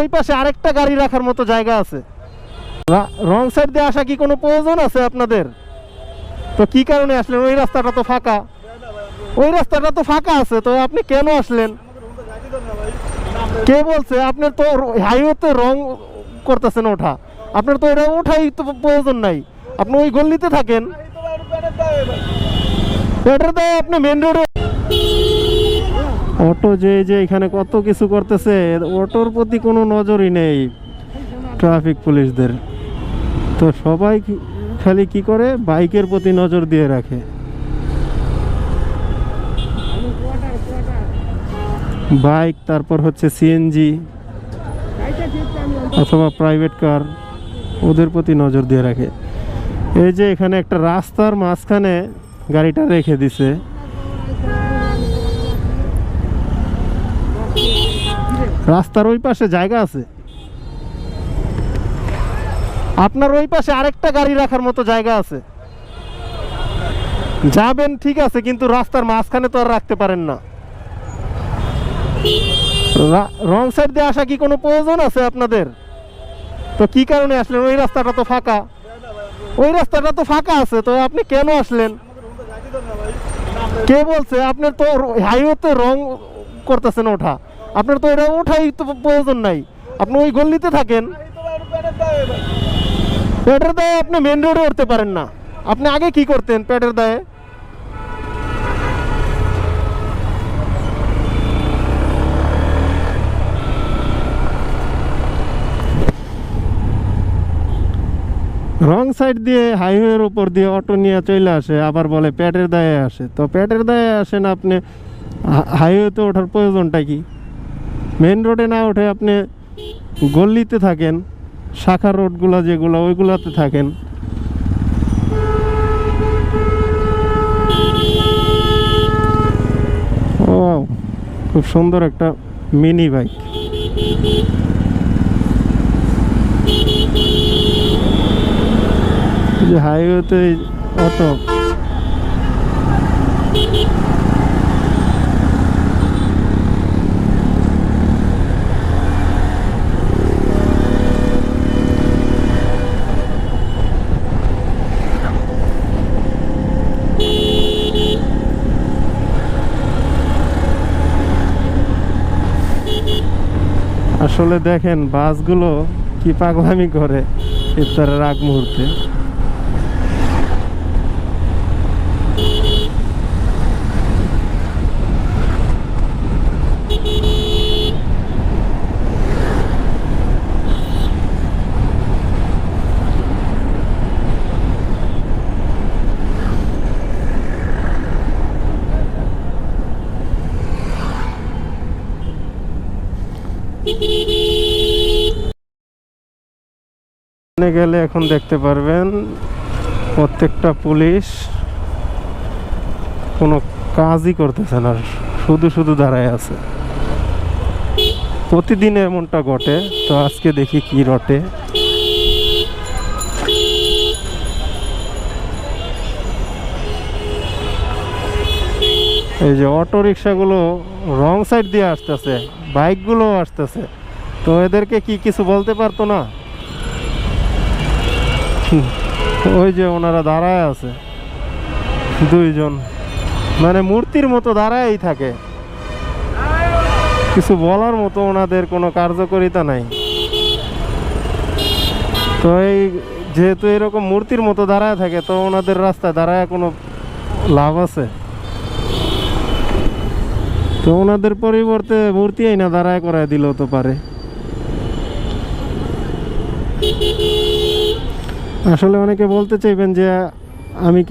ওই পাশে আরেকটা গাড়ি রাখার মতো জায়গা আছে। রং সাইড দিয়ে আসা কি কোনো প্রয়োজন আছে আপনাদের? তো কি কারণে আসলেন? ওই রাস্তাটা তো ফাঁকা, ওই রাস্তাটা তো ফাঁকা আছে, তো আপনি কেন আসলেন? কে বলছে? আপনার তো হাইওয়েতে রং করতেছেন ওঠা, আপনার তো এটা ওঠাই তো প্রয়োজন নাই, আপনি ওই গল্লিতে থাকেন। পেটের দায়ে আপনি মেন রোডে অটো যে এখানে কত কিছু করতেছে, অটোর প্রতি কোনো নজরই নেই ট্রাফিক পুলিশদের। তো সবাই খালি কি করে, বাইকের প্রতি নজর দিয়ে রাখে। বাইক, তারপর হচ্ছে সিএনজি অথবা প্রাইভেট কার, ওদের প্রতি নজর দিয়ে রাখে। এই যে এখানে একটা রাস্তার মাঝখানে গাড়িটা রেখে দিছে। রাস্তার ওই পাশে জায়গা আছে, আপনার ওই পাশে আরেকটা গাড়ি রাখার মতো জায়গা আছে। যাবেন ঠিক আছে, কিন্তু রাস্তার মাঝখানে তো আর রাখতে পারেন না। রং সাইড দিয়ে আসা কি কোনো প্রয়োজন আছে আপনাদের? তো কি কারণে আসলেন? ওই রাস্তাটা তো ফাঁকা, ওই রাস্তাটা তো ফাঁকা আছে, তো আপনি কেন আসলেন? কে বলছে? আপনার তো হাইওয়েতে রং করতেছেন ওঠা, আপনার তো এটা ওঠাই তো প্রয়োজন নাই, আপনি ওই গল্লিতে থাকেন। পেটের দায়ে আপনি মেন রোডে উঠতে পারেন না। আপনি আগে কি করতেন পেটের দায়ে? রং সাইড দিয়ে হাইওয়ের উপর দিয়ে অটো নিয়ে চলে আসে, আবার বলে পেটের দায়ে আসে। তো পেটের দায়ে আসেন আপনি, হাইওয়েতে ওঠার প্রয়োজনটা কি? মেন রোডে না উঠে আপনি গল্লিতে থাকেন, শাখা রোডগুলো যেগুলো ওইগুলোতে থাকেন। ও, খুব সুন্দর একটা মিনি বাইক। যে হাইওয়েতে অটো, আসলে দেখেন বাসগুলো কি পাগলামি করে ইফতারের আগ মুহূর্তে। গেলে এখন দেখতে পারবেন প্রত্যেকটা পুলিশ কোনো কাজই করতেছে না, শুধু শুধু দাঁড়ায় আছে। প্রতিদিন এমনটা ঘটে, তো আজকে দেখি কি রটে। এই যে অটো রিক্সাগুলো রং সাইড দিয়ে আসতেছে, বাইকগুলো আসতেছে, তো এদেরকে কি কিছু বলতে পারতো না? ওই যে ওনারা দাঁড়ায় আছে দুইজন, মানে মূর্তির মতো দাঁড়ায়ই থাকে, কিছু বলার মতো ওনাদের কোনো কার্যকারিতা নাই। তো এই যেহেতু এরকম মূর্তির মতো দাঁড়ায় থাকে, তো ওনাদের রাস্তায় দাঁড়ায় কোনো লাভ আছে? তো ওনাদের পরিবর্তে মূর্তি না দাঁড়ায় করায় দিলেও তো পারে। আসলে অনেকে বলতে চাইবেন যে আমি